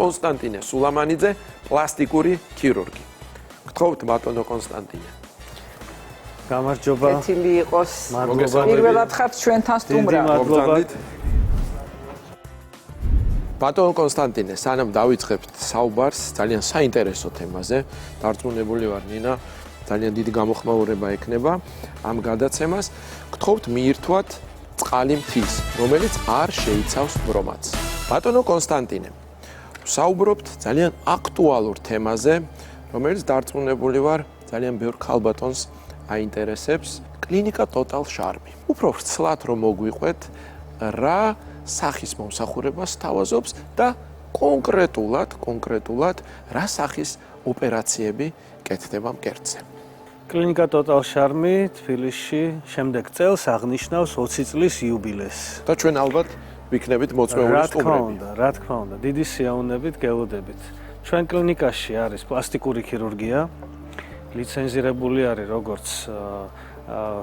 კონსტანტინე სულამანიძე, პლასტიკური ქირურგი. გთხოვთ ბატონო კონსტანტინე. გამარჯობა. კეთილი იყოს. მადლობა. პირველად ხართ ჩვენთან სტუმრად. ბატონო კონსტანტინე, სანამ დავიწყებთ საუბარს ძალიან საინტერესო თემაზე, დარწმუნებული ვარ ნინა, ძალიან დიდი გამოხმაურება ექნება ამ გადაცემას. გთხოვთ მიირთვათ წყალი მთის, რომელიც არ შეიცავს ბრომაც. ბატონო კონსტანტინე, საუბრობთ ძალიან აქტუალურ თემაზე, რომელიც დარწმუნებული ვარ ძალიან ბევრ ქალბატონს აინტერესებს, კლინიკა Total Charm-ი. უფრო ვრცლად რომ მოგვიყვეთ, რა სახის მომსახურებას თავაზობს და კონკრეტულად რა სახის ოპერაციები კეთდება მკერდზე. კლინიკა Total Charm-ი თბილისში შემდეგ წელს აღნიშნავს 20 წლის იუბილეს. და ჩვენ ალბათ ვიქნებით მოწვეული სტუმრები. რა თქმა უნდა, დიდი სიაუნებით გელოდებით. ჩვენ კლინიკაში არის პლასტიკური ქირურგია, ლიცენზირებული არის როგორც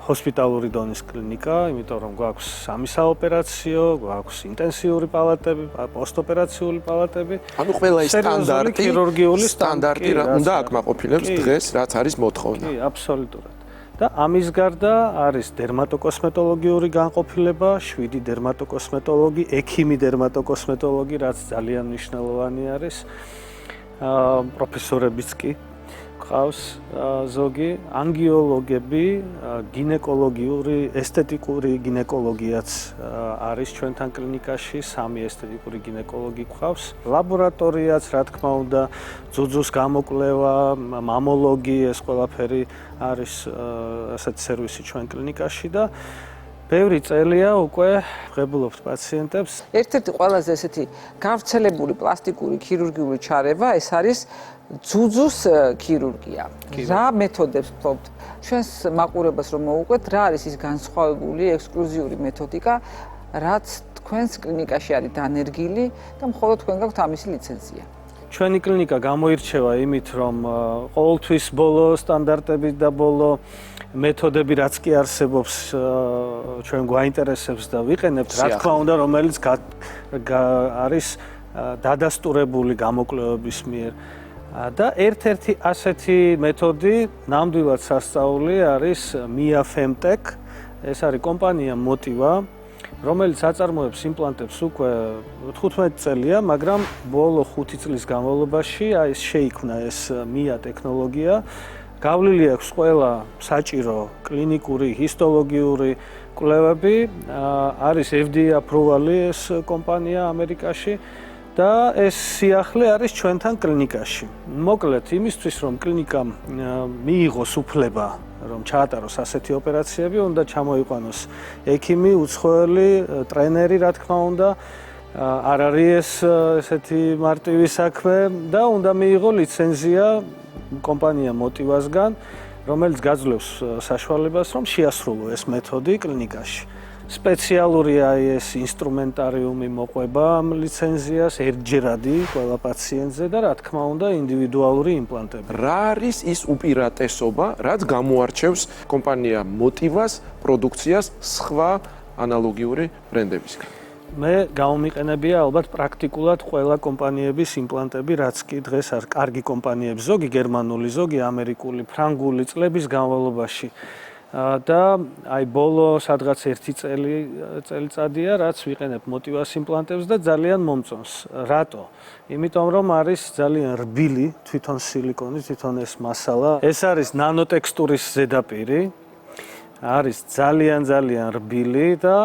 ჰოსპიტალური დონის კლინიკა, იმიტომ რომ გვაქვს სამი საოპერაციო, გვაქვს ინტენსიური პალატები, პოსტოპერაციული პალატები. ანუ ყველა ეს ქირურგიული სტანდარტი რა უნდა აკმაყოფილებს დღეს, რაც არის მოთხოვნა. კი, აბსოლუტურად. და ამის გარდა არის დერმატოკოსმეტოლოგიური განყოფილება, 7 დერმატოკოსმეტოლოგი, ექიმი დერმატოკოსმეტოლოგი, რაც ძალიან მნიშვნელოვანი არის. პროფესორებიც კი ყავს ზოგი, ანგიოლოგები, გინეკოლოგიური, ესთეტიკური გინეკოლოგიაც არის ჩვენთან კლინიკაში, 3 ესთეტიკური გინეკოლოგი ყავს. ლაბორატორიაც, რა თქმა უნდა, ძუძუს გამოკვლევა, მამოლოგი, ეს ყველაფერი არის ასეთი სერვისი ჩვენ კლინიკაში და ბევრი წელია უკვე ღებულობთ პაციენტებს. ერთ-ერთი ყველაზე ესეთი გავრცელებული პლასტიკური ქირურგიული ჩარევა ეს არის ძუძუს ქირურგია. რა მეთოდებს ფლობთ? ჩვენს მაყურებას რომ მოუყვეთ, რა არის ის განსხვავებული ექსკლუზიური მეთოდიკა, რაც თქვენს კლინიკაში არის დანერგილი და მხოლოდ თქვენ გაქვთ ამისი ლიცენზია. ჩვენი კლინიკა გამოირჩევა იმით, რომ ყოველთვის ბოლო სტანდარტები და ბოლო მეთოდები რაც კი არსებობს ჩვენ გვაინტერესებს და ვიყენებთ, რა თქმა უნდა, რომელიც არის დადასტურებული გამოკვლევების მიერ. და ერთ-ერთი ასეთი მეთოდი ნამდვილად სასწაული არის Mia Femtech. ეს არის კომპანია Motiva, რომელიც აწარმოებს იმპლანტებს უკვე 15 წელია, მაგრამ ბოლო 5 წლის განმავლობაში შეიქმნა ეს Mia ტექნოლოგია. გავლილი აქვს ყველა საჭირო კლინიკური, ჰისტოლოგიური კვლევები, არის FDA approval-ი ეს კომპანია ამერიკაში და ეს სიახლე არის ჩვენთან კლინიკაში. მოკლედ, იმისთვის რომ კლინიკამ მიიღოს უფლება რომ ჩაატაროს ასეთი ოპერაციები, უნდა ჩამოიყვანოს ექიმი, უცხოელი, ტრენერი, რა თქმა უნდა. არ არის ეს ესეთი მარტივი საქმე და უნდა მიიღო ლიცენზია კომპანია Motivasგან, რომელიც გაძლევს საშუალებას, რომ შეასრულო ეს მეთოდი კლინიკაში. სპეციალურია ეს ინსტრუმენტარიუმი მოყვება ამ ლიცენზიას ერთჯერადი ყველა პაციენტზე და რა თქმა უნდა ინდივიდუალური იმპლანტები. რა არის ის უპირატესობა, რაც გამოარჩევს კომპანია Motivas პროდუქციას სხვა ანალოგიური ბრენდებისგან? მე გამომიყენებია ალბათ პრაქტიკულად ყველა კომპანიების იმპლანტები, რაც კი დღეს არის კარგი კომპანიები, ზოგი გერმანული, ზოგი ამერიკული, ფრანგული წლების განმავლობაში. და აი ბოლო სადღაც 1 წელიწადია, რაც ვიყენებ Motivas იმპლანტებს და ძალიან მომწონს. რატო? იმიტომ რომ არის ძალიან რბილი თვითონ სილიკონი, თვითონ ეს მასალა. ეს არის ნანოტექსტურის ზედაპირი. არის ძალიან რბილი და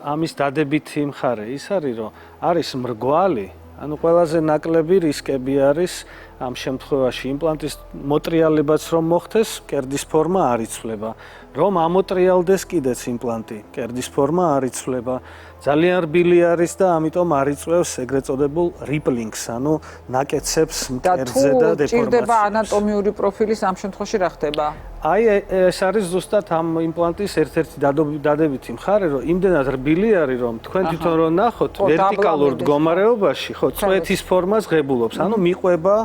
ამის დადებითი მხარე ის არის, რომ არის მრგვალი, ანუ ყველაზე ნაკლები რისკები არის ამ შემთხვევაში იმპლანტის მოტრიალებაც რომ მოხდეს, კერდის ფორმა არ იცვლება. რომ ამოტრიალდეს კიდეც იმპლანტი, კერდის ფორმა არ იცვლება. ძალიან რბილი არის და ამიტომ არ იწვევს ეგრეთ წოდებულ რიპლინგს, ანუ ნაკეცებს მკერდზე და დეფორმაციას. თუ ჭირდება ანატომიური პროფილის ამ შემთხვევაში რა ხდება? აი ეს არის ზუსტად ამ იმპლანტის ერთ-ერთი დადებითი მხარე, რომ იმდენად რბილი არის, რომ თქვენ თვითონ რომ ნახოთ ვერტიკალურ მდგომარეობაში, ხო, წვეთის ფორმას ღებულობს, ანუ მიყვება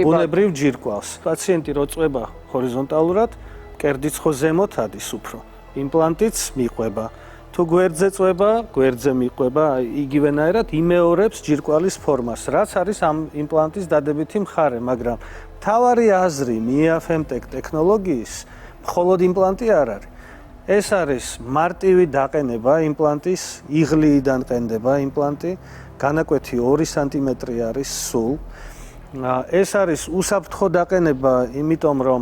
ბუნებრივ ჯირკვალს. პაციენტი რო წვება ჰორიზონტალურად, კერდიც ხო ზემოთ ადის უფრო. იმპლანტიც მიყვება. თუ თუ გვერდზე წვება, გვერდზე მიყვება, იგივენაირად იმეორებს ჯირკვალის ფორმას, რაც არის ამ იმპლანტის დადებითი მხარე, მაგრამ მთავარი აზრი MIA-FEMTECH ტექნოლოგიის მხოლოდ იმპლანტი არ არის. ეს არის მარტივი დაყენება იმპლანტის, იღლიიდან ყენდება იმპლანტი, განაკვეთი 2 სანტიმეტრი არის სულ. ეს არის უსაფრთხო დაყენება, იმიტომ რომ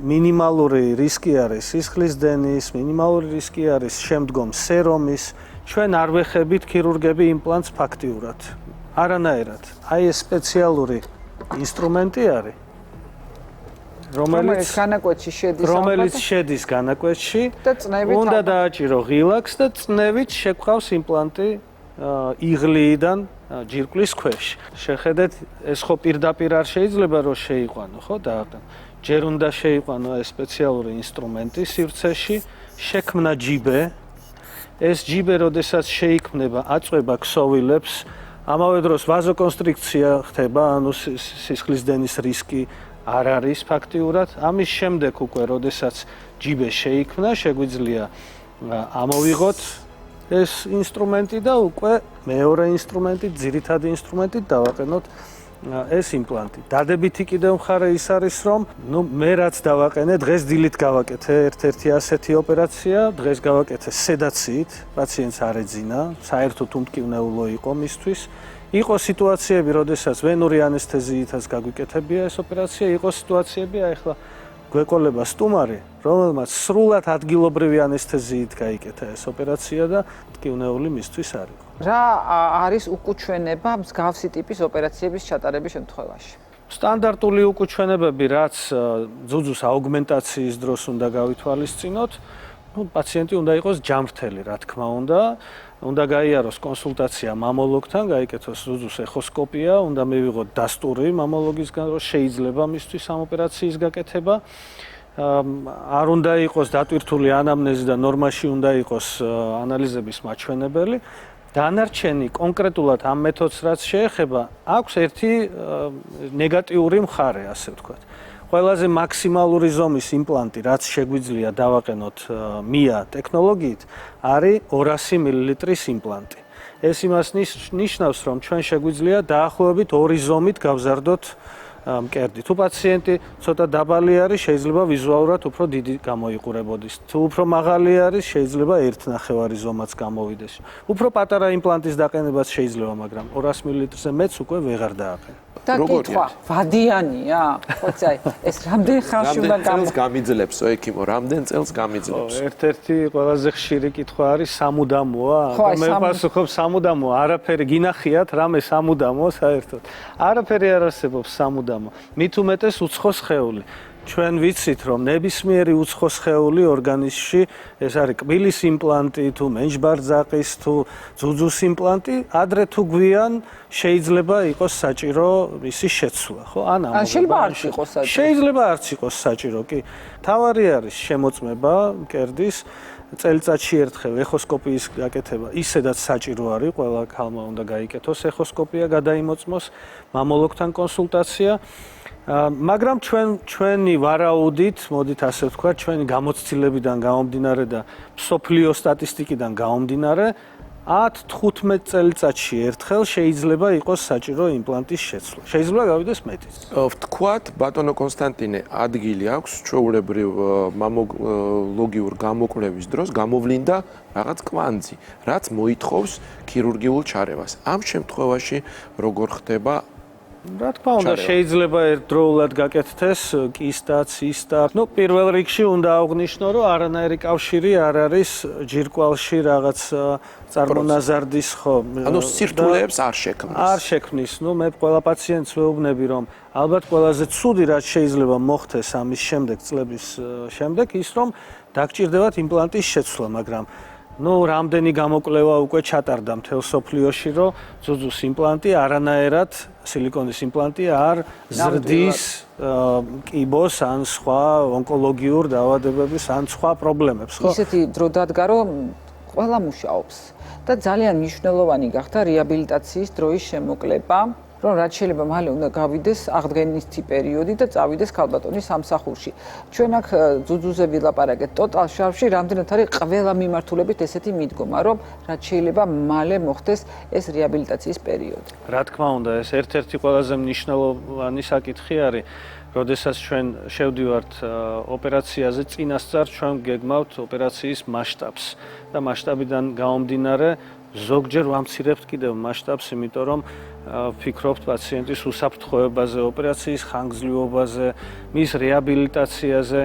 მინიმალური რისკი არის სისხლის დენის, მინიმალური რისკი არის შემდგომ სერომის. ჩვენ არ ვეხებით ქირურგები იმპლანტს ფაქტიურად. არანაირად. აი ეს სპეციალური ინსტრუმენტი არის, რომელიც შედის განაკვეთში და უნდა დააჭირო ღილაკს და წნევით შეგვყავს იმპლანტი იღლიიდან ჯირკვლის ქვეშ. შეხედეთ, ეს ხო პირდაპირ არ შეიძლება რომ შეიყვანო, ხო, დააყენო. ჯერ უნდა შეიყვანო ეს სპეციალური ინსტრუმენტი სივრცეში, შექმნა ჯიბე. ეს ჯიბე, როდესაც შეიქმნება, აწვება ქსოვილებს, ამავე დროს ვაზოკონსტრიქცია ხდება, ანუ სისხლის დენის რისკი არ არის ფაქტიურად. ამის შემდეგ უკვე, როდესაც ჯიბე შეიქმნა, შეგვიძლია ამოვიღოთ ეს ინსტრუმენტი და უკვე მეორე ინსტრუმენტი, ძირითადი ინსტრუმენტი დავაყენოთ ეს იმპლანტი. დადებითი კიდევ მხარე ის არის, რომ მე რაც დავაყენე, დღეს დილით გავაკეთე ერთ-ერთი ასეთი ოპერაცია, დღეს გავაკეთე სედაციით, პაციენტს არ ეძინა, საერთოდ უმტკივნეულო იყო მისთვის. იყო სიტუაციები, როდესაც ვენური ანესთეზიითაც გაგვიკეთებია ეს ოპერაცია, იყო სიტუაციები, ახლა გვეყოლება სტუმარი, რომელმაც სრულად ადგილობრივი ანესთეზიით გაიკეთა ეს ოპერაცია და მტკივნეული მისთვის არ იყო. რა არის უკუჩვენება მსგავსი ტიპის ოპერაციების ჩატარების შემთხვევაში? სტანდარტული უკუჩვენებები, რაც ძუძუს აუგმენტაციის დროს უნდა გავითვალისწინოთ, პაციენტი უნდა იყოს ჯანმრთელი, რა თქმა უნდა. უნდა გაიაროს კონსულტაცია მამოლოგთან, გაიკეთოს ძუძუს ეხოსკოპია, უნდა მივიღოთ დასტური მამოლოგისგან, რომ შეიძლება მისთვის ამ ოპერაციის გაკეთება. არ უნდა იყოს დატვირთული ანამნეზი და ნორმაში უნდა იყოს ანალიზების მაჩვენებელი. დანარჩენი კონკრეტულად ამ მეთოდს რაც შეეხება, აქვს ერთი ნეგატიური მხარე, ასე ვთქვათ. ყველაზე მაქსიმალური ზომის იმპლანტი, რაც შეგვიძლია დავაყენოთ MIA ტექნოლოგიით, არის 200 მლ-ის იმპლანტი. ეს იმას ნიშნავს, რომ ჩვენ შეგვიძლია დაახლოებით 2 ზომით გავზარდოთ მკერდი. თუ პაციენტი ცოტა დაბალი არის, შეიძლება ვიზუალურად უფრო დიდი გამოიყურებოდეს. თუ უფრო მაღალი არის, შეიძლება 1.5 ზომაც გამოვიდეს. უფრო პატარა იმპლანტის დაყენებაც შეიძლება, მაგრამ 200 მლ-ზე მეც უკვე ვეღარ დააყენე. და კითხვა, ვადიანია? ხოცი, ეს რამდენ ხანში უნდა გამიძლებს, ექიმო, რამდენ წელს გამიძლებს? ერთ-ერთი ყველაზე ხშირი კითხვა არის სამუდამოა? მე ვპასუხობ სამუდამო, არაფერი გინახიათ, რამე სამუდამო საერთოდ. არაფერი არ არსებობს სამუდამო. მით უმეტეს უცხო სხეული. ჩვენ ვიცით, რომ ნებისმიერი უცხო სხეული ორგანიზმში, ეს არის კბილის იმპლანტი, თუ მენჯბარძაყის, თუ ძუძუს იმპლანტი, адრე თუ გვიან შეიძლება იყოს საჭირო მისი შეცვლა, ხო? ან შეიძლება არც იყოს საჭირო. შეიძლება არც იყოს საჭირო, კი. თავარი არის შემოწმება მკერდის წელიწადში ერთხელ ეხოსკოპიის გაკეთება ისედაც საჭირო არის, ყველა ქალმა უნდა გაიკეთოს ეხოსკოპია, გადაიმოწმოს მამოლოგთან კონსულტაცია. მაგრამ ჩვენი ვარაუდით, მოდით ასე ვთქვათ, ჩვენი გამოცდილებიდან გამომდინარე და მსოფლიო სტატისტიკიდან გამომდინარე, 10-15 წელიწადში ერთხელ შეიძლება იყოს საჭირო იმპლანტის შეცვლა. შეიძლება გავიდეს მეტიც. ვთქვათ, ბატონო კონსტანტინე, ადგილი აქვს ჩვეულებრივ მამოლოგიურ გამოკვლევის დროს გამოვლინდა რაღაც კვანძი, რაც მოითხოვს ქირურგიულ ჩარევას. ამ შემთხვევაში როგორ ხდება? რა თქმა უნდა, შეიძლება ერთდროულად გაკეთდეს კისტა, ცისტა. პირველ რიგში უნდა აღვნიშნო, რომ არანაირი კავშირი არ არის ჯირკვალში რაღაც წარმონაზარდის ხო. ანუ სირთულეებს არ შექმნის. არ შექმნის. მე ყველა პაციენტს ვეუბნები, რომ ალბათ ყველაზე ცუდი რაც შეიძლება მოხდეს ამის შემდეგ წლების შემდეგ ის, რომ დაგჭირდებათ იმპლანტის შეცვლა, მაგრამ რამდენი გამოკვლევა უკვე ჩატარდა მთელ სოფლიოში, რომ ძუძუს იმპლანტი არანაირად სილიკონის იმპლანტი არ ზრდის კიბოს ან სხვა ონკოლოგიურ დაავადებების ან სხვა პრობლემებს, ხო? ისეთი დრო დადგა, რომ ყველა მუშაობს და ძალიან მნიშვნელოვანი გახდა რეაბილიტაციის დროის შემოკლება რომ რაც შეიძლება მალე უნდა გავიდეს აღდგენითი პერიოდი და წავიდეს ქალბატონის სამსახურში. ჩვენ აქ ძუძუზე ვილაპარაკეთ ტოტალ შარში, რამდენად არის ყველა მიმართულებით ესეთი მიდგომა, რომ რაც შეიძლება მალე მოხდეს ეს რეაბილიტაციის პერიოდი. რა თქმა უნდა, ეს ერთ-ერთი ყველაზე მნიშვნელოვანი საკითხი არის, როდესაც ჩვენ შევდივართ ოპერაციაზე, წინასწარ ჩვენ გეგმავთ ოპერაციის მასშტაბს და მასშტაბიდან გამომდინარე ზოგჯერ ვამცირებთ კიდევ მასშტაბს, იმიტომ რომ ვფიქრობთ პაციენტის უსაფრთხოებაზე, ოპერაციის ხანგრძლივობაზე, მის რეაბილიტაციაზე.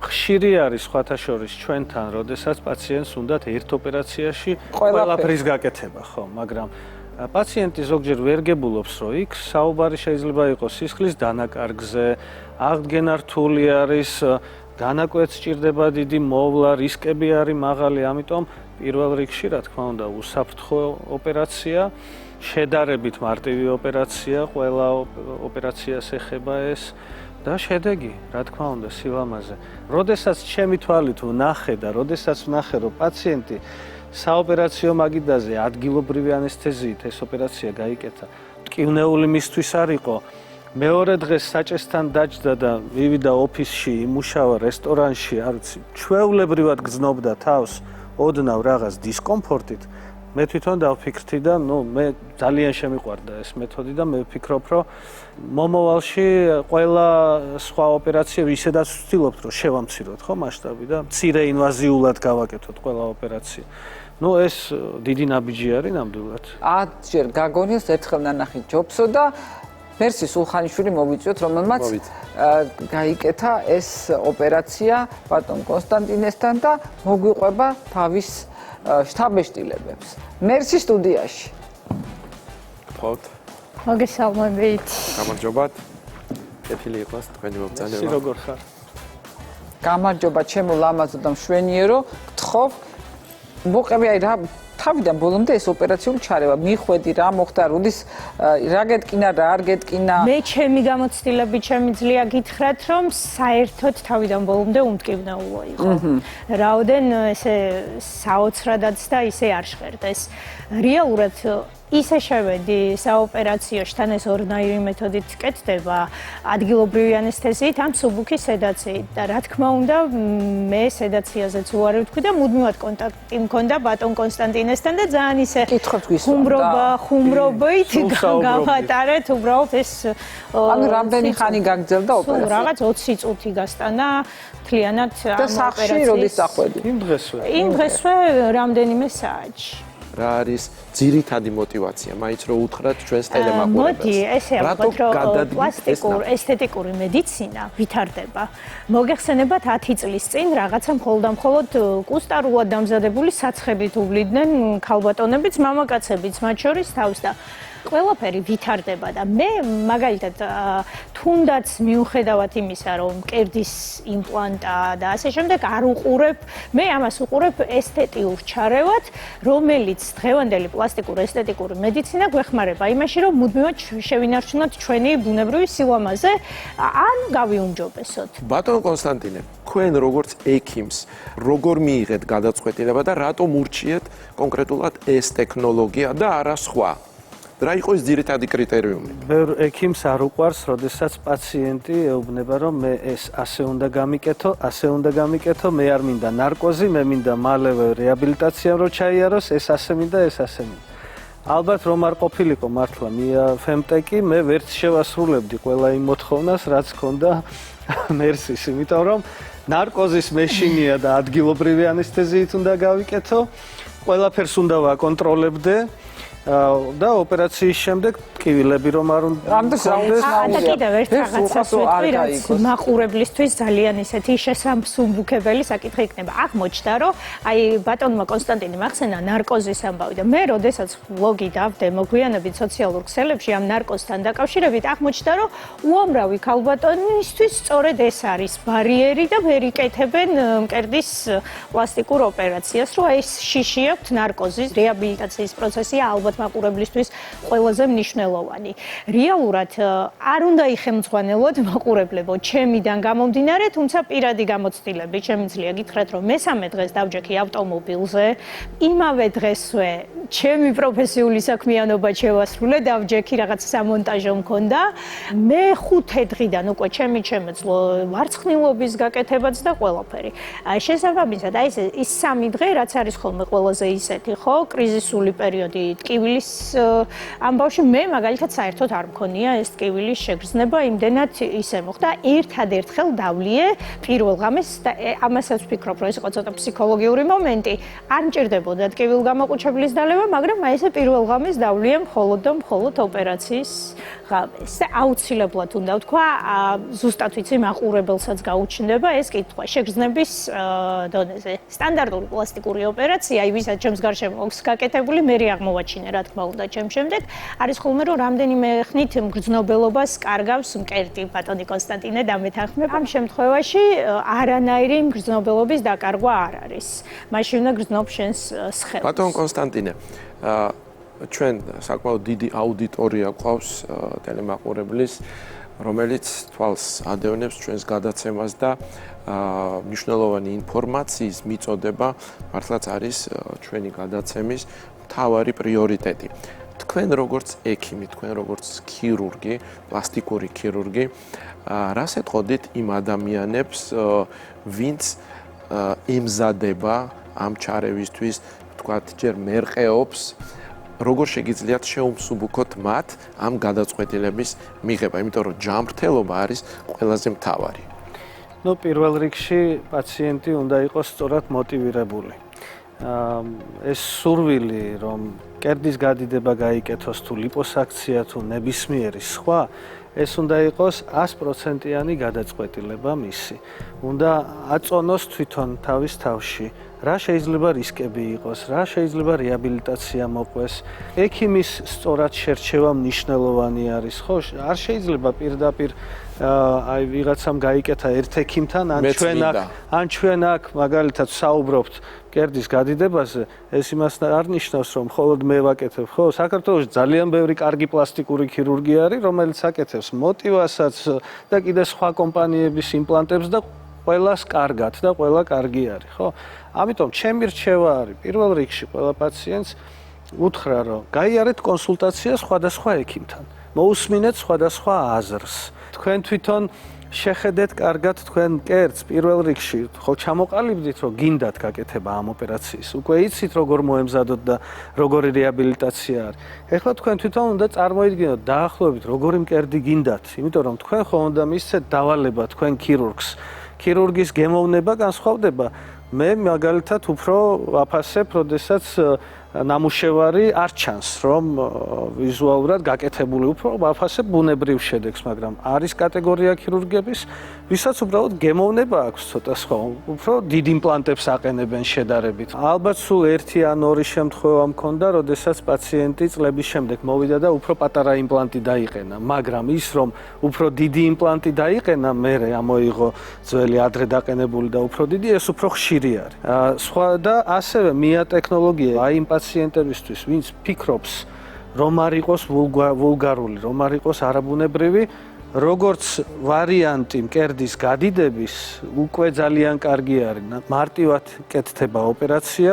ხშირი არის სხვათა შორის ჩვენთან, როდესაც პაციენტს უნდათ ერთ ოპერაციაში ყველაფრის გაკეთება, ხო, მაგრამ პაციენტი ზოგჯერ ვერ გებულობს, რომ იქ საუბარი შეიძლება იყოს სისხლის დანაკარგზე, აღდგენა რთული არის, განაკვეთს სჭირდება დიდი მოვლა, რისკები არის მაღალი, ამიტომ პირველ რიგში, რა თქმა უნდა, უსაფრთხო ოპერაცია, შედარებით მარტივი ოპერაცია, ყველა ოპერაციას ეხება ეს და შედეგი, რა თქმა უნდა, სილამაზე. როდესაც ჩემი თვალით ვნახე და როდესაც ვნახე, რომ პაციენტი საოპერაციო მაგიდაზე ადგილობრივი ანესთეზიით ეს ოპერაცია გაიკეთა, მტკივნეული მისთვის არ იყო. მეორე დღეს საჭესთან დაჯდა და მივიდა ოფისში, იმუშავა რესტორანში, არ ვიცი, ჩვეულებრივად გრძნობდა თავს, ოდნავ რაღაც დისკომფორტით. მე თვითონ დავფიქრდი და მე ძალიან შემიყვარდა ეს მეთოდი და მე ვფიქრობ, რომ მომავალში ყველა სხვა ოპერაცია ისედაც ვცდილობთ, რომ შევამციროთ, ხო, მასშტაბი და მცირე ინვაზიულად გავაკეთოთ ყველა ოპერაცია. ეს დიდი ნაბიჯი არის ნამდვილად. 10 ჯერ გაგონილს ერთხელ ნანახი ჯობსო და მერსი სულხანიშვილი მოვიწვიოთ, რომელმაც გაიკეთა ეს ოპერაცია ბატონ კონსტანტინესთან და მოგვიყვება თავის შთაბეჭდილებებს. მერსი სტუდიაში. გთხოვთ. მოგესალმებით. გამარჯობათ. კეთილი იყოს თქვენი მობრძანება. εσύ როგორ ხარ? გამარჯობა ჩემო ლამაზო და მშვენიერო. გთხოვ მოყევი აი რა თავიდან ბოლომდე ეს ოპერაციული ჩარევა მიხვედი რა მოხდა როდის რა გეტკინა რა არ გეტკინა მე ჩემი გამოცდილებით შემიძლია გითხრათ რომ საერთოდ თავიდან ბოლომდე უმტკივნეულო იყო. რაოდენ ესე საოცრადაც და ისე არ ჟღერდეს. რეალურად ისე შევედი საოპერაციოში, თან ეს ორნაირი მეთოდით კეთდება, ადგილობრივი ანესთეზიით ან მსუბუქი სედაციით და რა თქმა უნდა, მე სედაციაზეც უარი ვთქვი და მუდმივად კონტაქტი მქონდა ბატონ კონსტანტინესთან და ძალიან ისე ხუმრობით გავატარეთ უბრალოდ ეს ანუ რამდენი ხანი გაგრძელდა ოპერაცია? რაღაც 20 წუთი გასტანა მთლიანად ამ ოპერაციას. და სახში როდის დახვედი? იმ დღესვე რამდენიმე საათში. რა არის ძირითადი мотиваცია მაინც რომ უთხრათ ჩვენს ტელემაყურებელს. მოდი, ესე ალბათ რომ პლასტიკურ ესთეტიკური მედიცინა ვითარდება. მოგეხსენებათ 10 წლის წინ რაღაცა მხოლოდ კუსტარულად დამზადებული საცხებით უვლიდნენ ქალბატონებიც, მამაკაცებიც მათ შორის თავს და ყველაფერი ვითარდება და მე მაგალითად თუნდაც მიუხედავად იმისა რომ მკერდის იმპლანტა და ასე შემდეგ არ უყურებ მე ამას უყურებ ესთეტიურ ჩარევად რომელიც დღევანდელი პლასტიკური ესთეტიკური მედიცინა გვეხმარება იმაში რომ მუდმივად შევინარჩუნოთ ჩვენი ბუნებრივი სილამაზე ან გავიუმჯობესოთ. ბატონ კონსტანტინე, თქვენ როგორც ექიმს როგორ მიიღეთ გადაწყვეტილება და რატომ ურჩიეთ კონკრეტულად ეს ტექნოლოგია და არა სხვა? რა იყო ეს ძირითადი კრიტერიუმი? ბევრ ექიმს არ უყვარს, როდესაც პაციენტი ეუბნება, რომ მე ეს ასე უნდა გამიკეთო, მე არ მინდა ნარკოზი, მე მინდა მალევე რეაბილიტაცია რომ ჩაიაროს, ეს ასე მინდა, ეს ასე მინდა. ალბათ რომ არ ყოფილიყო მართლა ფემტეკი, მე ვერც შევასრულებდი ყველა იმ მოთხოვნას, რაც ჰქონდა მერსის, იმიტომ რომ ნარკოზის მეშინია და ადგილობრივი ანესთეზიით უნდა გავიკეთო, ყველაფერს უნდა ვაკონტროლებდე. და ოპერაციის შემდეგ ტკივილები რომ არ უნდა და კიდევ ერთ რაღაცას ვიტყვი, რაც მაყურებლისთვის ძალიან ისეთი შესამსუბუქებელი საკითხი იქნება. აღმოჩნდა, რომ აი ბატონმა კონსტანტინემ ახსენა ნარკოზის ამბავი და მე როდესაც ბლოგი დავდე მოგვიანებით სოციალურ ქსელებში ამ ნარკოზთან დაკავშირებით, აღმოჩნდა, რომ უამრავი ქალბატონისთვის სწორედ ეს არის ბარიერი და ვერ იკეთებენ მკერდის პლასტიკურ ოპერაციას, რომ ეს შიში აქვთ ნარკოზის რეაბილიტაციის პროცესია ალბათ მაყურებლისთვის ყველაზე მნიშვნელოვანი. რეალურად არ უნდა იხელმძღვანელოთ მაყურებლებო ჩემიდან გამომდინარე, თუმცა პირადი გამოცდილებით შემიძლია გითხრათ, რომ მესამე დღეს დავჯექი ავტომობილზე, იმავე დღესვე ჩემი პროფესიული საქმიანობა შევასრულე, დავჯექი რაღაც სამონტაჟო მქონდა. მე 5 დღიდან უკვე ჩემი შემეძლო ვარცხნილობის გაკეთებაც და ყველაფერი. შესაბამისად, აი ეს 3 დღე, რაც არის ხოლმე ყველაზე ისეთი, ხო, კრიზისული პერიოდი ტკივილის ამბავში, მე მაგალითად საერთოდ არ მქონია ეს ტკივილის შეგრძნება, იმდენად ისე მოხდა. ერთადერთხელ დავლიე პირველ ღამეს და ამასაც ვფიქრობ, რომ ეს იყო ცოტა ფსიქოლოგიური მომენტი. არ მჭირდებოდა ტკივილგამაყუჩებლის დალევა, მაგრამ აი ესე პირველ ღამეს დავლიე მხოლოდ და მხოლოდ ოპერაციის ღამეს. და აუცილებლად უნდა ვთქვა, ზუსტად ვიცი მაყურებელსაც გაუჩნდება ეს კითხვა. შეგრძნების დონეზე სტანდარტული პლასტიკური ოპერაცია, აი ვისაც ჩემს გარშემო აქვს გაკეთებული, მე აღმოვაჩინე, რა თქმა უნდა, ჩემ შემდეგ არის ხოლმე რომ რამდენიმე ხნით მგრძნობელობას კარგავს მკერდი, ბატონი კონსტანტინე დამეთანხმებ. ამ შემთხვევაში არანაირი მგრძნობელობის დაკარგვა არ არის. მაშინ უნდა გრძნობ შენს სხეულს. ბატონ კონსტანტინე, ჩვენ საკმაოდ დიდი აუდიტორია გვყავს ტელემაყურებლის, რომელიც თვალს ადევნებს ჩვენს გადაცემას და მნიშვნელოვანი ინფორმაციის მიწოდება მართლაც არის ჩვენი გადაცემის მთავარი პრიორიტეტი. თქვენ როგორც ექიმი, თქვენ როგორც ქირურგი, პლასტიკური ქირურგი, რას ეთყოდით იმ ადამიანებს, ვინც ემზადება ამ ჩარევისთვის, თქვათ, ჯერ მერყეობს, როგორ შეგიძლიათ შეუმსუბუქოთ მათ ამ გადაწყვეტილების მიღება, იმიტომ რომ ჯანმრთელობა არის ყველაზე მთავარი. ნუ პირველ რიგში პაციენტი უნდა იყოს სწორად მოტივირებული. ეს სურვილი, რომ კერდის გადიდება გაიკეთოს თუ ლიპოსაქცია თუ ნებისმიერი სხვა, ეს უნდა იყოს 100%-იანი გადაწყვეტილება მისი. უნდა აწონოს თვითონ თავის თავში, რა შეიძლება რისკები იყოს, რა შეიძლება რეაბილიტაცია მოყვეს. ექიმის სწორად შერჩევა მნიშვნელოვანი არის, ხო? არ შეიძლება პირდაპირ აი ვიღაცამ გაიკეთა ერთ ექიმთან, ან ჩვენ აქ მაგალითად საუბრობთ კერდის გადიდებაზე, ეს იმას არ ნიშნავს, რომ მხოლოდ მე ვაკეთებ, ხო? საქართველოში ძალიან ბევრი კარგი პლასტიკური ქირურგი არის, რომელიც აკეთებს მოტივასაც და კიდე სხვა კომპანიების იმპლანტებს და ყველას კარგად და ყველა კარგი არის, ხო? ამიტომ ჩემი რჩევა არის პირველ რიგში ყველა პაციენტს უთხრა, რომ გაიარეთ კონსულტაცია სხვადასხვა ექიმთან. მოусმინეთ სხვადასხვა აზრს. თქვენ თვითონ შეხედეთ კარგად თქვენ კერძს პირველ რიგში, ხო ჩამოყალიბდით, რომ გინდათ გაკეთება ამ ოპერაციის. უკვე იცით როგორ მოემზადოთ და როგორი რეაბილიტაცია არის. ეხლა თქვენ თვითონ უნდა წარმოიდგინოთ დაახლოებით როგორი მკერდი გინდათ, იმიტომ რომ თქვენ ხო უნდა მისცეთ დავალება თქვენ ქირურგს. ქირურგის გემოვნება განსხვავდება. მე მაგალითად უფრო ვაფასებ, როდესაც ნამუშევარი არ ჩანს, რომ ვიზუალურად გაკეთებული, უფრო ვაფასებ ბუნებრივ შედეგს, მაგრამ არის კატეგორია ქირურგების, ვისაც უბრალოდ გემოვნება აქვს ცოტა სხვა, უფრო დიდ იმპლანტებს აყენებენ შედარებით. ალბათ სულ 1 ან 2 შემთხვევა მქონდა, როდესაც პაციენტი წლების შემდეგ მოვიდა და უფრო პატარა იმპლანტი დაიყენა, მაგრამ ის რომ უფრო დიდი იმპლანტი დაიყენა, მერე ამოიღო ძველი ადრე დაყენებული და უფრო დიდი, ეს უფრო ხშირი არის. სხვა და ასევე მია ტექნოლოგია, აი იმ პაციენტებისთვის, ვინც ფიქრობს, რომ არ იყოს ვულგარული, რომ არ იყოს არაბუნებრივი, როგორც ვარიანტი მკერდის გადიდების, უკვე ძალიან კარგი არის. მარტივად კეთდება ოპერაცია,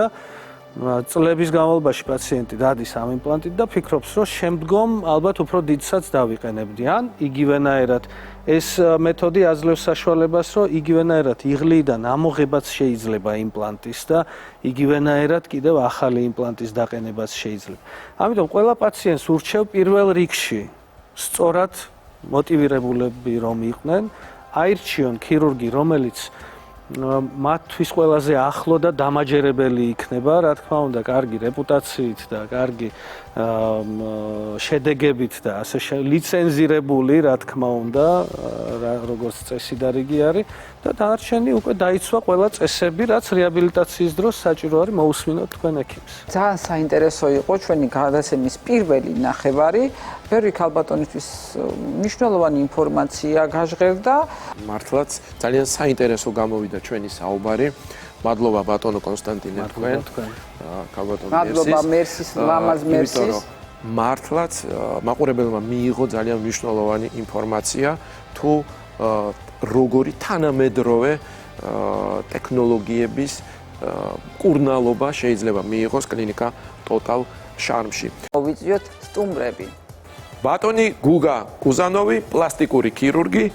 წლების განმავლობაში პაციენტი დადის ამ იმპლანტით და ფიქრობს, რომ შემდგომ ალბათ უფრო დიდსაც დავიყენებდი. ან იგივენაირად ეს მეთოდი აძლევს საშუალებას, რომ იგივენაირად იღლიდან ამოღებაც შეიძლება იმპლანტის და იგივენაირად კიდევ ახალი იმპლანტის დაყენებაც შეიძლება. ამიტომ ყველა პაციენტს ურჩევ პირველ რიგში სწორად მოტივირებულები რომ იყვნენ, აირჩიონ ქირურგი, რომელიც მათთვის ყველაზე ახლო და დამაჯერებელი იქნება, რა თქმა უნდა, კარგი რეპუტაციით და კარგი შედეგებით და ასე ლიცენზირებული, რა თქმა უნდა, როგორც წესი და რიგი არის და დანარჩენი უკვე დაიცვა ყველა წესები, რაც რეაბილიტაციის დროს საჭირო არის მოусმინოთ თქვენ ექიმს. ძალიან საინტერესო იყო ჩვენი გადაცემის პირველი ნახევარი. ბევრი ქალბატონისთვის მნიშვნელოვანი ინფორმაცია გაჟღერდა. მართლაც ძალიან საინტერესო გამოვიდა ჩვენი საუბარი. მადლობა ბატონო კონსტანტინე თქვენ. კაბატონო მადლობა მერსის მამას მერსის. მართლაც მაყურებელმა მიიღო ძალიან მნიშვნელოვანი ინფორმაცია თუ როგორი თანამედროვე ტექნოლოგიების კურნალობა შეიძლება მიიღოს კლინიკა Total Charmში. მოვიწვიოთ სტუმრები. ბატონი გუგა კუზანოვი, პლასტიკური ქირურგი,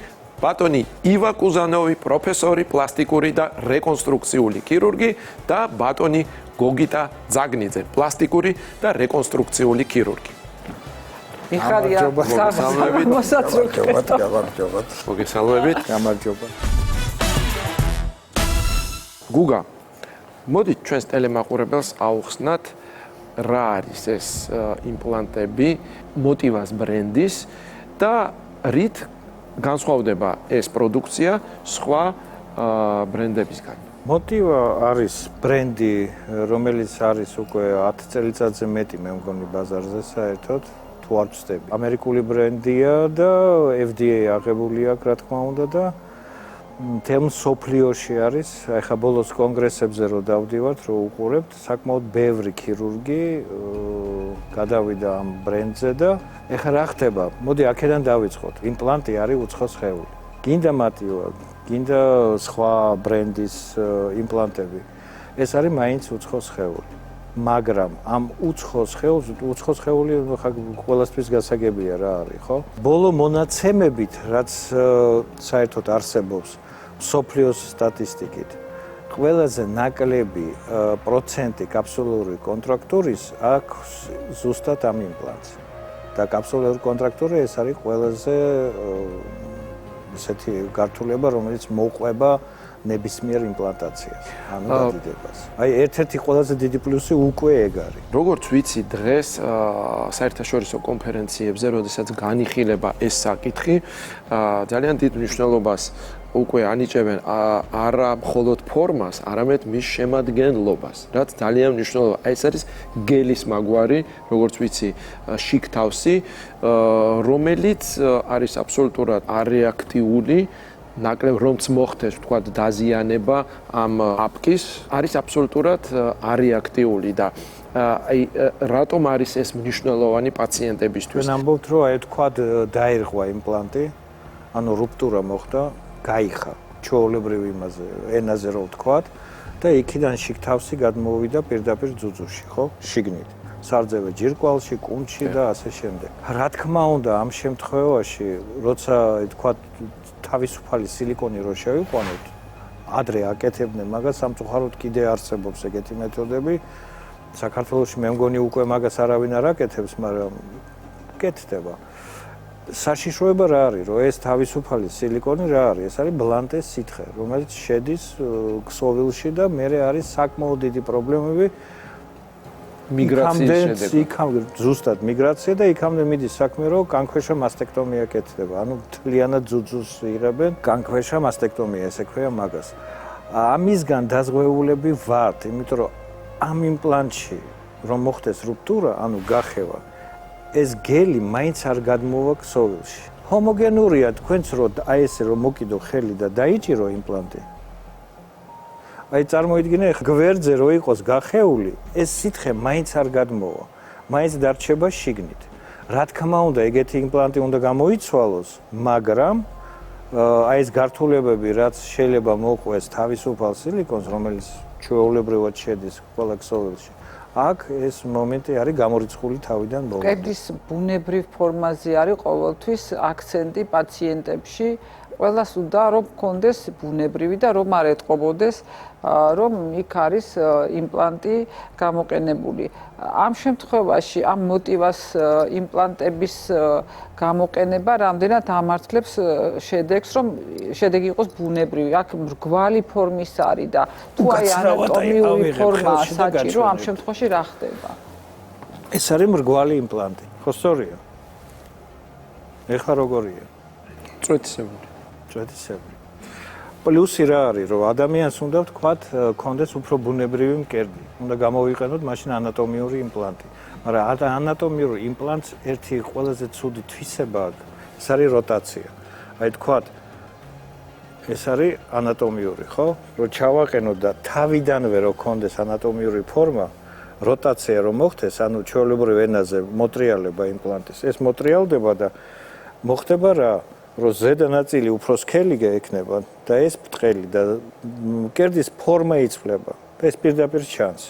ბატონი ივა კუზანოვი, პროფესორი, პლასტიკური და რეკონსტრუქციული ქირურგი და ბატონი გოგიტა ზაგნიძე, პლასტიკური და რეკონსტრუქციული ქირურგი. მიხარია მოსაცრუხეთ. მოგესალმებით. გამარჯობა. გუგა, მოდით ჩვენს ტელემაყურებელს აუხსნათ რა არის ეს იმპლანტები, მოტივას ბრენდის და რით განსხვავდება ეს პროდუქცია სხვა ბრენდებისგან. მოტივა არის ბრენდი, რომელიც არის უკვე 10 წელიწადზე მეტი, მე მგონი ბაზარზე საერთოდ, თუ არ ვცდები. ამერიკული ბრენდია და FDA აღებული აქვს, რა თქმა უნდა და თემ სოფლიოში არის. ახლა ბოლოს კონგრესებზე რო დავდივართ, რო უყურებთ, საკმაოდ ბევრი ქირურგი გადავიდა ამ ბრენდზე და ახლა რა ხდება? მოდი აქედან დავიწყოთ. იმპლანტი არის უცხო სხეული. გინდა მატივა, გინდა სხვა ბრენდის იმპლანტები. ეს არის მაინც უცხო სხეული. მაგრამ ამ უცხო სხეული ხა ყველასთვის გასაგებია რა არის, ხო? ბოლო მონაცემებით, რაც საერთოდ არსებობს სოფლიოს სტატისტიკით, ყველაზე ნაკლები პროცენტი კაფსულური კონტრაქტურის აქვს ზუსტად ამ იმპლანტს. და კაფსულური კონტრაქტური ეს არის ყველაზე ესეთი გართულება, რომელიც მოყვება ნებისმიერ იმპლანტაციას, ანუ დადიდებას. აი ერთ-ერთი ყველაზე დიდი პლუსი უკვე ეგ არის. როგორც ვიცი, დღეს საერთაშორისო კონფერენციებზე, როდესაც განიხილება ეს საკითხი, ძალიან დიდ მნიშვნელობას უკვე ანიჭებენ არა მხოლოდ ფორმას, არამედ მის შემადგენლობას, რაც ძალიან მნიშვნელოვანია. ეს არის გელის მაგვარი, როგორც ვიცი, შიგთავსი, რომელიც არის აბსოლუტურად არეაქტიული, ნაკლებ რომც მოხდეს, თქვა დაზიანება ამ აპკის, არის აბსოლუტურად არეაქტიული და აი რატომ არის ეს მნიშვნელოვანი პაციენტებისთვის? ჩვენ ამბობთ, რომ აი თქვა დაირღვა იმპლანტი, ანუ რუპტურა მოხდა, გაიხა ჩვეულებრივ იმაზე, ენაზე რო ვთქვათ და იქიდან შიგთავსი გადმოვიდა პირდაპირ ძუძუში, ხო? შიგნით. სარძევე ჯირკვალში, კუნთში და ასე შემდეგ. რა თქმა უნდა, ამ შემთხვევაში, როცა ვთქვათ თავისუფალი სილიკონი რო შევიყვანოთ, ადრე აკეთებდნენ მაგას, სამწუხაროდ კიდე არსებობს ეგეთი მეთოდები. საქართველოში მე მგონი უკვე მაგას არავინ არ აკეთებს, მაგრამ კეთდება. საშიშროება რა არის, რომ ეს თავისუფალი სილიკონი რა არის? ეს არის ბლანტეს სითხე, რომელიც შედის ქსოვილში და მერე არის საკმაოდ დიდი პრობლემები მიგრაციის შედეგად. ზუსტად მიგრაცია და იქამდე მიდის საქმე, რომ კანქვეშა მასტექტომია კეთდება. ანუ მთლიანად ძუძუს იღებენ, კანქვეშა მასტექტომია, ესე ქვია მაგას. ამისგან დაზღვეულები ვართ, იმიტომ რომ ამ იმპლანტში რომ მოხდეს რუპტურა, ანუ გახევა, ეს გელი მაინც არ გადმოვა ქსოვილში. ჰომოგენურია თქვენც რომ აი ესე რომ მოკიდო ხელი და დაიჭირო იმპლანტი. აი წარმოიდგინე გვერდზე რო იყოს გახეული, ეს სითხე მაინც არ გადმოვა. მაინც დარჩება შიგნით. რა თქმა უნდა, ეგეთი იმპლანტი უნდა გამოიცვალოს, მაგრამ აი ეს გართულებები, რაც შეიძლება მოყვეს თავისუფალ სილიკონს, რომელიც ჩვეულებრივად შედის ყველა ქსოვილში. აქ ეს მომენტი არის გამორიცხული თავიდან ბოლომდე. კედლის ბუნებრივ ფორმაზე არის ყოველთვის აქცენტი პაციენტებში. ყველას უნდა რომ გქონდეს ბუნებრივი და რომ არ ეტყობოდეს, რომ იქ არის იმპლანტი გამოყენებული. ამ შემთხვევაში ამ მოტივას იმპლანტების გამოყენება რამდენად ამართლებს შედეგს, რომ შედეგი იყოს ბუნებრივი. აქ მრგვალი ფორმის არის და თუ აი ანატომიური ფორმაა საჭირო, ამ შემთხვევაში რა ხდება? ეს არის მრგვალი იმპლანტი. ხო სწორია? ეხლა როგორია? წვეთისებური. წვეთისებური. პლუსი რა არის, რომ ადამიანს უნდა ვთქვათ, კონდეს უფრო ბუნებრივი მკერდი. უნდა გამოვიყენოთ მაშინ ანატომიური იმპლანტი. მაგრამ ანატომიური იმპლანტს ერთი ყველაზე ცუდი თვისება აქვს, ეს არის როტაცია. აი თქვათ, ეს არის ანატომიური, ხო? რომ ჩავაყენო და თავიდანვე რო კონდეს ანატომიური ფორმა, როტაცია რომ მოხდეს, ანუ ჩვეულებრივ ენაზე მოტრიალება იმპლანტის. ეს მოტრიალდება და მოხდება რა, რომ ზედა ნაწილი უფრო სქელი ექნება და ეს ბრტყელი და მკერდის ფორმა იცვლება. ეს პირდაპირ ჩანს.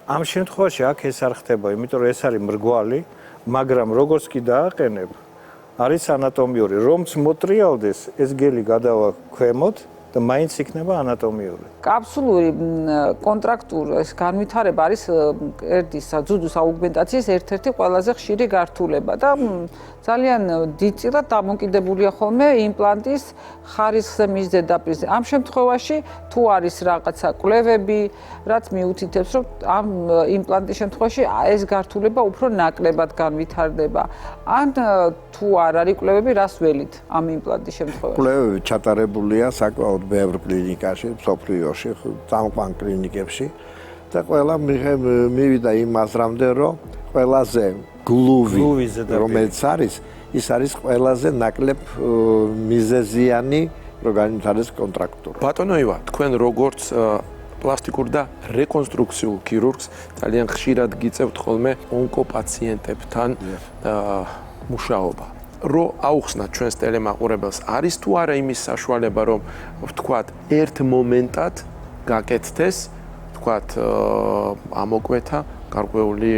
ამ შემთხვევაში აქ ეს არ ხდება, იმიტომ რომ ეს არის მრგვალი, მაგრამ როგორც კი დააყენებ, არის ანატომიური. რომც მოტრიალდეს, ეს გელი გადავა ქვემოთ და მაინც იქნება ანატომიური. კაფსულური კონტრაქტურის განვითარება არის კერდის ძუძუს აუგმენტაციის ერთ-ერთი ყველაზე ხშირი გართულება და ძალიან დიდწილად დამოკიდებულია ხოლმე იმპლანტის ხარისხზე, მის ზედაპირზე. ამ შემთხვევაში თუ არის რაღაცა კვლევები, რაც მიუთითებს, რომ ამ იმპლანტის შემთხვევაში ეს გართულება უფრო ნაკლებად განვითარდება. ან თუ არ არის კვლევები, რას ველით ამ იმპლანტის შემთხვევაში? კვლევები ჩატარებულია საკმაოდ ბევრ კლინიკაში, მსოფლიოში, წამყვან კლინიკებში და ყველა მივიდა იმ აზრამდე, რომ ყველაზე გლუვი რომელიც არის, ის არის ყველაზე ნაკლებ მიზეზიანი, რომ განვითარდეს კონტრაქტურა. ბატონო ივან, თქვენ როგორც პლასტიკურ და რეკონსტრუქციულ ქირურგს ძალიან ხშირად გიწევთ ხოლმე ონკოპაციენტებთან მუშაობა. რო აუხსნათ ჩვენს ტელემაყურებელს, არის თუ არა იმის საშუალება, რომ ვთქვათ, ერთ მომენტად გაკეთდეს, ვთქვათ, ამოკვეთა გარკვეული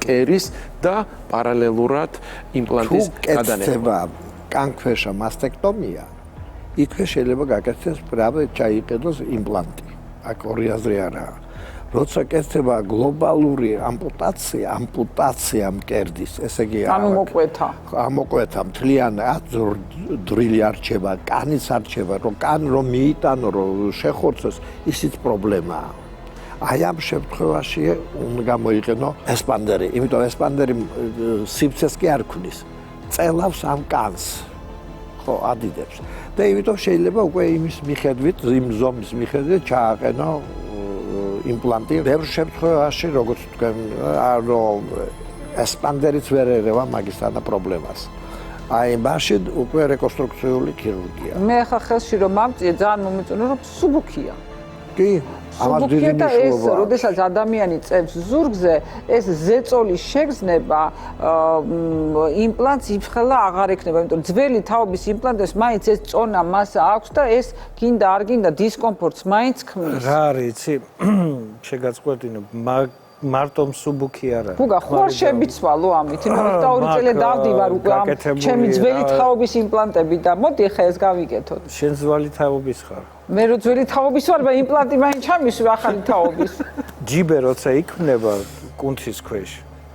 კერის და პარალელურად იმპლანტის გადანება. კანქვეშა მასტექტომია, იქვე შეიძლება გაკეთდეს პრავე ჩაიყენოს იმპლანტი. აქ ორი აზრი არაა. როცა კეთდება გლობალური ამპუტაცია მკერდის, ესე იგი ამოკვეთა მთლიან დრილი არჩება, კანის არჩება, რომ კანი რომ მიიტანო, რომ შეხორცოს, ისიც პრობლემაა. აი ამ შემთხვევაში უნდა გამოიყენო ესპანდერი, იმიტომ ესპანდერი სივრცეს კი არ ქმნის, წელავს ამ კანს. ხო, ადიდებს. და იმიტომ შეიძლება უკვე იმის მიხედვით, იმ ზომის მიხედვით ჩააყენო იმპლანტი. ბევრ შემთხვევაში, როგორც თქვენ, რომ ესპანდერიც ვერ ერევა მაგისთან პრობლემას. აი, მაშინ უკვე რეკონსტრუქციული ქირურგია. მე ახლა ხელში რომ მამწია, ძალიან მომეწონა, რომ სუბუქია. კი, ამას დიდი ნიშნულობა. როდესაც ადამიანი წევს ზურგზე, ეს ზეწოლის შეგრძნება იმპლანტს იფხელა აღარ ექნება, იმიტომ რომ ძველი თაობის იმპლანტებს მაინც ეს წონა მასა აქვს და ეს გინდა არ გინდა დისკომფორტს მაინც ქმნის. რა არის, იცი? შეგაწყვეტინო, მარტო მსუბუქი არა. გუგა, ხوار შემიცვალო ამით, იმიტომ რომ და 2 წელი დავდივარ უკვე ამ ჩემი ძველი თაობის იმპლანტები და მოდი ხა ეს გავიკეთოთ. შენ ძველი თაობის ხარ. მე რო ძველი თაობის ვარ, მე იმპლანტი მაინც ჩამისვი ახალი თაობის. ჯიბე როცა იქნება კუნთის ქვეშ,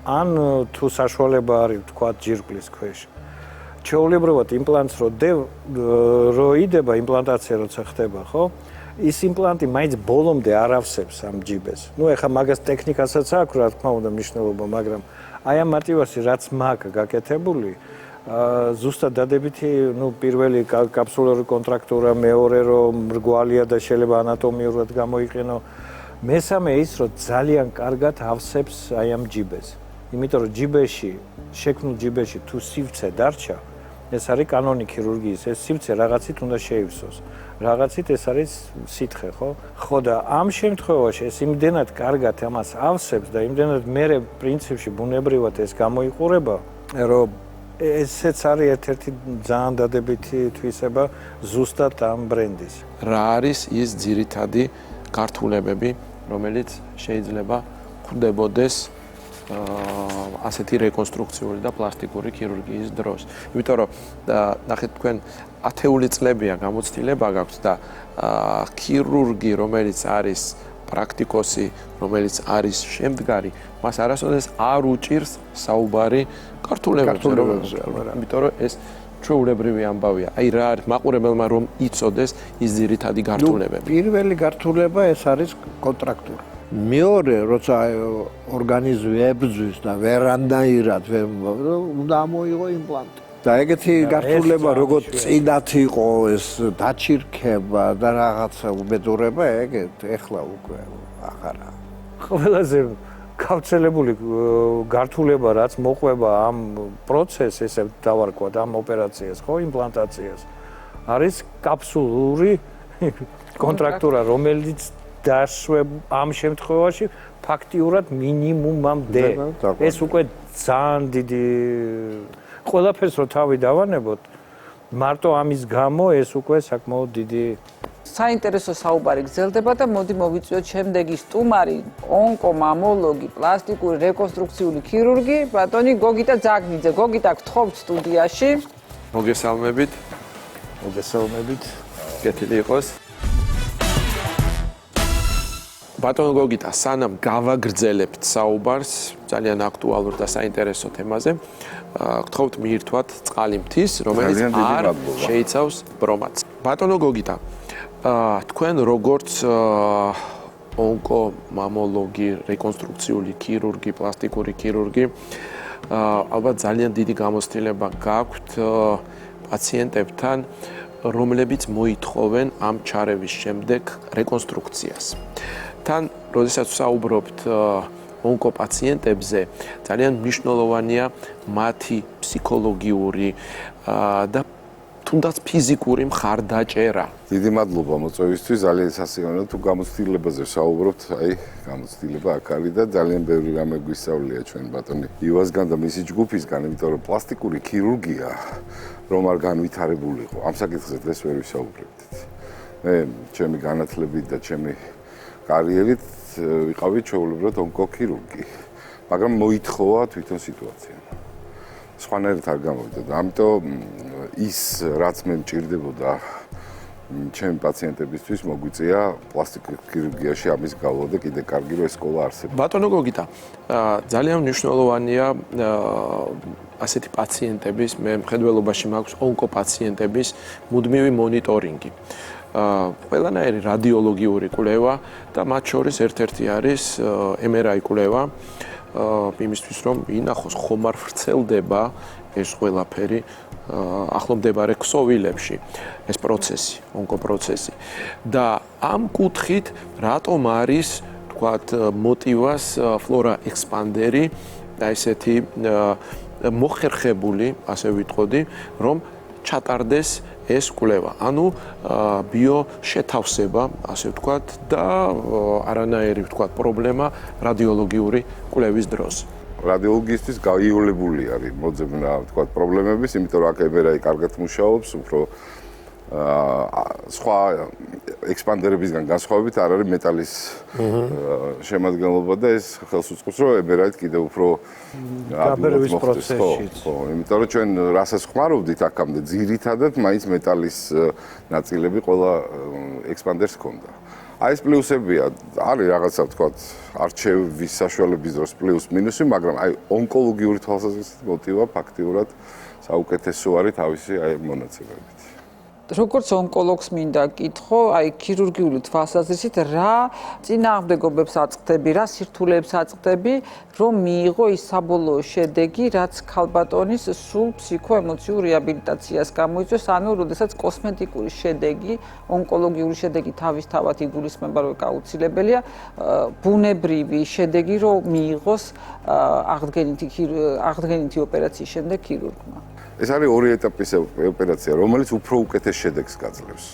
ან თუ საშუალება არის თქვა ჯირკვლის ქვეშ. ჩვეულებრივად იმპლანტს რო იდება იმპლანტაცია როცა ხდება, ხო? ის იმპლანტი მაინც ბოლომდე არ ავსებს ამ ჯიბეს. ნუ ეხა მაგას ტექნიკასაც აქვს, რა თქმა უნდა, მნიშვნელობა, მაგრამ აი ამ მარტივასი რაც მაქვს გაკეთებული, ზუსტად დადებითი, ნუ პირველი კაფსულური კონტრაქტურა, მეორე რომ მრგვალია და შეიძლება ანატომიურად გამოიყენო. მესამე ის, რომ ძალიან კარგად ავსებს აი ამ ჯიბეს. იმიტომ რომ ჯიბეში, შექმნილ ჯიბეში თუ სივრცე დარჩა, ეს არის კანონი ქირურგიის, ეს სივრცე რაღაცით უნდა შეივსოს. რაღაცით ეს არის სითხე, ხო? ხო და ამ შემთხვევაში ეს იმდენად კარგად ამას ავსებს და იმდენად მერე პრინციპში ბუნებრივად ეს გამოიყურება, რომ ესეც არის ერთ-ერთი ძალიან დადებითი თვისება ზუსტად ამ ბრენდის. რა არის ის ძირითადი გართულებები, რომელიც შეიძლება ხვდებოდეს ასეთი რეკონსტრუქციული და პლასტიკური ქირურგიის დროს. იმიტომ რომ ნახეთ თქვენ 10 წლებია გამოცდილება გაქვთ და ქირურგი, რომელიც არის პრაქტიკოსი, რომელიც არის შემდგარი, მას არასოდეს არ უჭირს საუბარი გართულებებზე, იმიტომ რომ ეს ჩვეულებრივი ამბავია. აი რა არის მაყურებელმა რომ იცოდეს ის ძირითადი გართულებები. პირველი გართულება ეს არის კონტრაქტურა. მეორე, როცა ორგანიზმი ებრძვის და ვერანაირად უნდა ამოიღო იმპლანტი. და ეგეთი გართულება, როგორც წინათ იყო ეს დაჩირქება და რაღაცა უბედურება, ეგეთ ეხლა უკვე აღარა. ყველაზე გავრცელებული გართულება, რაც მოყვება ამ პროცესს, ესე დავარქვათ, ამ ოპერაციას, ხო, იმპლანტაციას. არის კაფსულური კონტრაქტურა, რომელიც ამ შემთხვევაში ფაქტიურად მინიმუმამდე. ეს უკვე ძალიან დიდი ყველაფერს რო თავი დავანებოთ, მარტო ამის გამო ეს უკვე საკმაოდ დიდი საინტერესო საუბარი გრძელდება და მოდი მოვიწვიოთ შემდეგი სტუმარი, ონკომამოლოგი, პლასტიკური რეკონსტრუქციული ქირურგი, ბატონი გოგიტა ძაგნიძე. გოგიტა გთხოვთ სტუდიაში. მოგესალმებით. კეთილი იყოს. ბატონო გოგიტა, სანამ გავაგრძელებთ საუბარს ძალიან აქტუალურ და საინტერესო თემაზე, გთხოვთ მიირთვათ წყალი მთის, რომელიც არ შეიცავს ბრომატს. ბატონო გოგიტა, თქვენ როგორც ონკომამოლოგი, რეკონსტრუქციული ქირურგი, პლასტიკური ქირურგი, ალბათ ძალიან დიდი გამოცდილება გაქვთ პაციენტებთან, რომლებიც მოითხოვენ ამ ჩარევის შემდეგ რეკონსტრუქციას. თან, როდესაც ვსაუბრობთ ონკოპაციენტებზე, ძალიან მნიშვნელოვანია მათი ფსიქოლოგიური და თუნდაც ფიზიკური მხარდაჭერა. დიდი მადლობა მოწვევისთვის, ძალიან სასიამოვნო თუ გამოცდილებაზე ვსაუბრობთ, გამოცდილება აქ არის და ძალიან ბევრი რამე გვისწავლია ჩვენ ბატონი ივასგან და მისი ჯგუფისგან, იმიტომ რომ პლასტიკური ქირურგია რომ არ განვითარებულიყო, ამ საკითხზე დღეს ვერ ვისაუბრებდით. მე ჩემი განათლებით და ჩემი კარიერით ვიყავი ჩვეულებრივად ონკოქირურგი, მაგრამ მოითხოვა თვითონ სიტუაცია. სხვანაირად არ გამოვიდა და ამიტომ ის რაც მე მჭირდებოდა ჩემი პაციენტებისთვის მოგვიწია პლასტიკურ ქირურგიაში ამის გავლა და კიდე კარგი რომ ეს სკოლა არსებობს. ბატონო გოგიტა, ძალიან მნიშვნელოვანია ასეთი პაციენტების, მე მხედველობაში მაქვს ონკოპაციენტების მუდმივი მონიტორინგი. ყველანაირი რადიოლოგიური კვლევა და მათ შორის ერთ-ერთი არის MRI კვლევა, იმისთვის რომ ინახოს ხომ არ ვრცელდება ეს ყველაფერი ახლომდებარე ქსოვილებში, ეს პროცესი, ონკოპროცესი. და ამ კუთხით რატომ არის, თქვათ, მოტივას ფლორა ექსპანდერი და ესეთი მოხერხებული, ასე ვიტყოდი, რომ ჩატარდეს ეს კვლევა. ანუ ბიოშეთავსება, ასე ვთქვათ, და არანაირი, ვთქვათ, პრობლემა რადიოლოგიური კვლევის დროს. რადიოლოგიისთვის გაიოლებული არის მოძებნა, ვთქვათ, პრობლემების, იმიტომ რომ აქ MRI კარგად მუშაობს, უფრო სხვა ექსპანდერებისგან განსხვავებით არ არის მეტალის შემადგენლობა და ეს ხელს უწყობს, რომ MRI-ით კიდევ უფრო გაბერვის პროცესში. ხო, იმიტომ რომ ჩვენ რასაც ხმარობდით აქამდე, ძირითადად მაინც მეტალის ნაწილები ყველა ექსპანდერს ჰქონდა. აი ეს პლუსებია, არის რაღაცა, ვთქვათ, არჩევის საშუალების დროს პლუს მინუსი, მაგრამ აი ონკოლოგიური თვალსაზრისით მოტივა ფაქტიურად საუკეთესო არის თავისი აი მონაცემებით. როგორც ონკოლოგს მინდა კითხო, აი ქირურგიული თვალსაზრისით რა წინააღმდეგობებს აწყდები, რა სირთულეებს აწყდები, რომ მიიღო ის საბოლოო შედეგი, რაც ქალბატონის სულ ფსიქოემოციურ რეაბილიტაციას გამოიწვევს, ანუ როდესაც კოსმეტიკური შედეგი, ონკოლოგიური შედეგი თავისთავად იგულისხმება, რომ აუცილებელია, ბუნებრივი შედეგი რომ მიიღოს აღდგენითი ოპერაციის შემდეგ ქირურგმა. ეს არის ორი ეტაპის ოპერაცია, რომელიც უფრო უკეთეს შედეგს გაძლევს.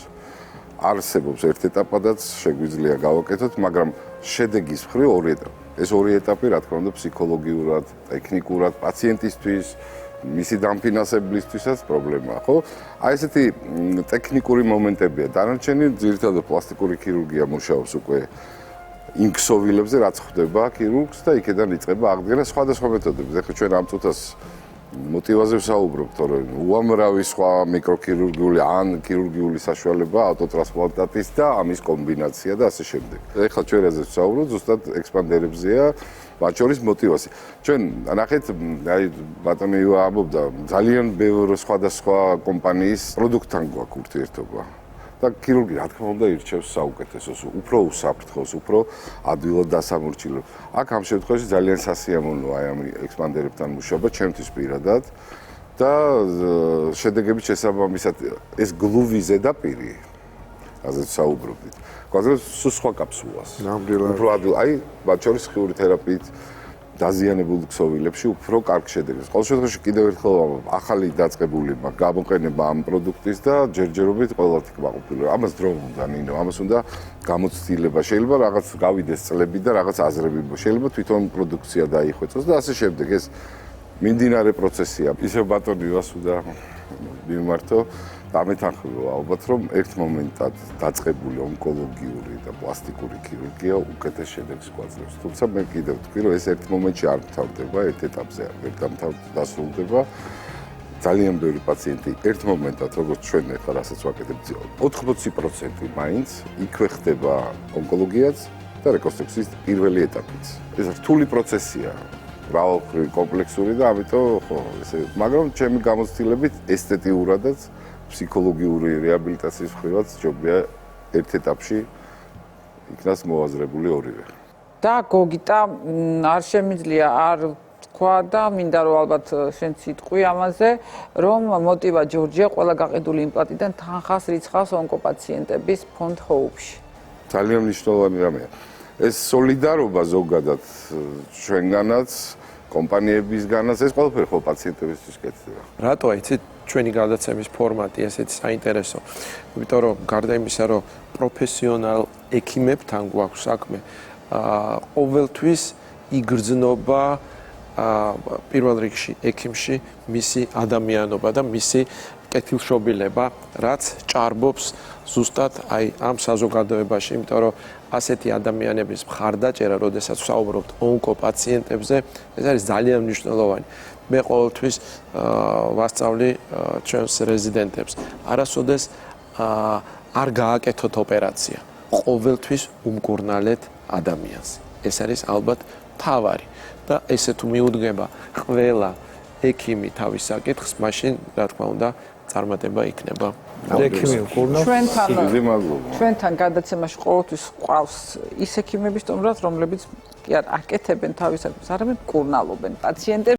არსებობს ერთ ეტაპადაც შეგვიძლია გავაკეთოთ, მაგრამ შედეგის მხრივ ორი ეტაპი. ეს ორი ეტაპი, რა თქმა უნდა, ფსიქოლოგიურად, ტექნიკურად, პაციენტისთვის, მისი დამფინანსებლისთვისაც პრობლემაა, ხო? აი ესეთი ტექნიკური მომენტებია. დანარჩენი ძირითადად პლასტიკური ქირურგია მუშაობს უკვე იმ ქსოვილებზე, რაც ხდება ქირურგს და იქედან იწყება აღდგენა სხვადასხვა მეთოდებით. ეხლა ჩვენ ამ წუთას მოტივაზე ვსაუბრობთ, რომ უამრავი სხვა მიკროქირურგიული ან ქირურგიული საშუალება ავტოტრანსპლანტატის და ამის კომბინაცია და ასე შემდეგ. ეხლა ჩვენ რაზე ვსაუბრობთ, ზუსტად ექსპანდერებზეა, მათ შორის მოტივაცია. ჩვენ ნახეთ, აი ბატონი ამბობდა, ძალიან ბევრი სხვადასხვა კომპანიის პროდუქტთან გვაქვს ურთიერთობა. და ქირურგი რა თქმა უნდა ირჩევს საუკეთესოს, უფრო უსაფრთხოს, უფრო ადვილად დასამორჩილებს. აქ ამ შემთხვევაში ძალიან სასიამოვნოა აი ამ ექსპანდერებთან მუშაობა ჩემთვის პირადად და შედეგების შესაბამისად ეს გლუვის ზედაპირი, რაზეც საუბრობდით, გვაძლევს სხვა კაფსულას. უფრო ადვილ, აი მათ შორის ხიური თერაპიით დაზიანებულ ქსოვილებში უფრო კარგ შედეგს. ყოველ შემთხვევაში კიდევ ერთხელ ვამბობ, ახალი დაწყებული გამოყენება ამ პროდუქტის და ჯერჯერობით ყოველთვის კმაყოფილება. ამას დრო უნდა ნინო, ამას უნდა გამოცდილება. შეიძლება რაღაც გავიდეს წლები და რაღაც აზრები შეიძლება თვითონ პროდუქცია დაიხვეწოს და ასე შემდეგ. ეს მიმდინარე პროცესია. ისევ ბატონი ვასუდა მიმართო დამეთანხმება ალბათ რომ ერთ მომენტად დაწყებული ონკოლოგიური და პლასტიკური ქირურგია უკეთეს შედეგს გვაძლევს. თუმცა მე კიდევ ვთქვი რომ ეს ერთ მომენტში არ მთავრდება, ერთ ეტაპზე არ დასრულდება. ძალიან ბევრი პაციენტი ერთ მომენტად როგორც ჩვენ ახლა რასაც ვაკეთებთ 80% მაინც იქვე ხდება ონკოლოგიაც და რეკონსტრუქციის პირველი ეტაპიც. ეს რთული პროცესია. მრავალმხრივი კომპლექსური და ამიტომ ხო ესე მაგრამ ჩემი გამოცდილებით ესთეტიურადაც ფსიქოლოგიური რეაბილიტაციის მხრივაც ჯობია ერთ ეტაპში იქნას მოაზრებული ორივე. და გოგიტა არ შემიძლია არ თქვა და მინდა რომ ალბათ შენ სიტყვი ამაზე რომ მოტივა ჯორჯია ყველა გაყიდული იმპლანტიდან თანხას რიცხავს ონკოპაციენტების ფონდ ჰოუპში. ძალიან მნიშვნელოვანი რამეა. ეს სოლიდარობა ზოგადად ჩვენგანაც კომპანიებისგანაც ეს ყველაფერი ხო პაციენტებისთვის კეთდება. რატო იცით ჩვენი გადაცემის ფორმატი ესეთი საინტერესო? იმიტომ რომ გარდა იმისა რომ პროფესიონალ ექიმებთან გვაქვს საქმე, ყოველთვის იგრძნობა პირველ რიგში ექიმში მისი ადამიანობა და მისი კეთილშობილება, რაც ჭარბობს ზუსტად აი ამ საზოგადოებაში, იმიტომ რომ ასეთი ადამიანების მხარდაჭერა, როდესაც ვსაუბრობთ ონკოპაციენტებზე, ეს არის ძალიან მნიშვნელოვანი. მე ყოველთვის ვასწავლი ჩვენს რეზიდენტებს, არასოდეს არ გააკეთოთ ოპერაცია, ყოველთვის უმკურნალეთ ადამიანს. ეს არის ალბათ მთავარი და ესე თუ მიუდგება ყველა ექიმი თავის საკითხს, მაშინ რა თქმა უნდა წარმატება იქნება. ექიმი უკურნავს. ჩვენთან გადაცემაში ყოველთვის ყავს ის ექიმები სტუმრად, რომლებიც კი არ აკეთებენ თავის საკითხს, არამედ მკურნალობენ პაციენტებს.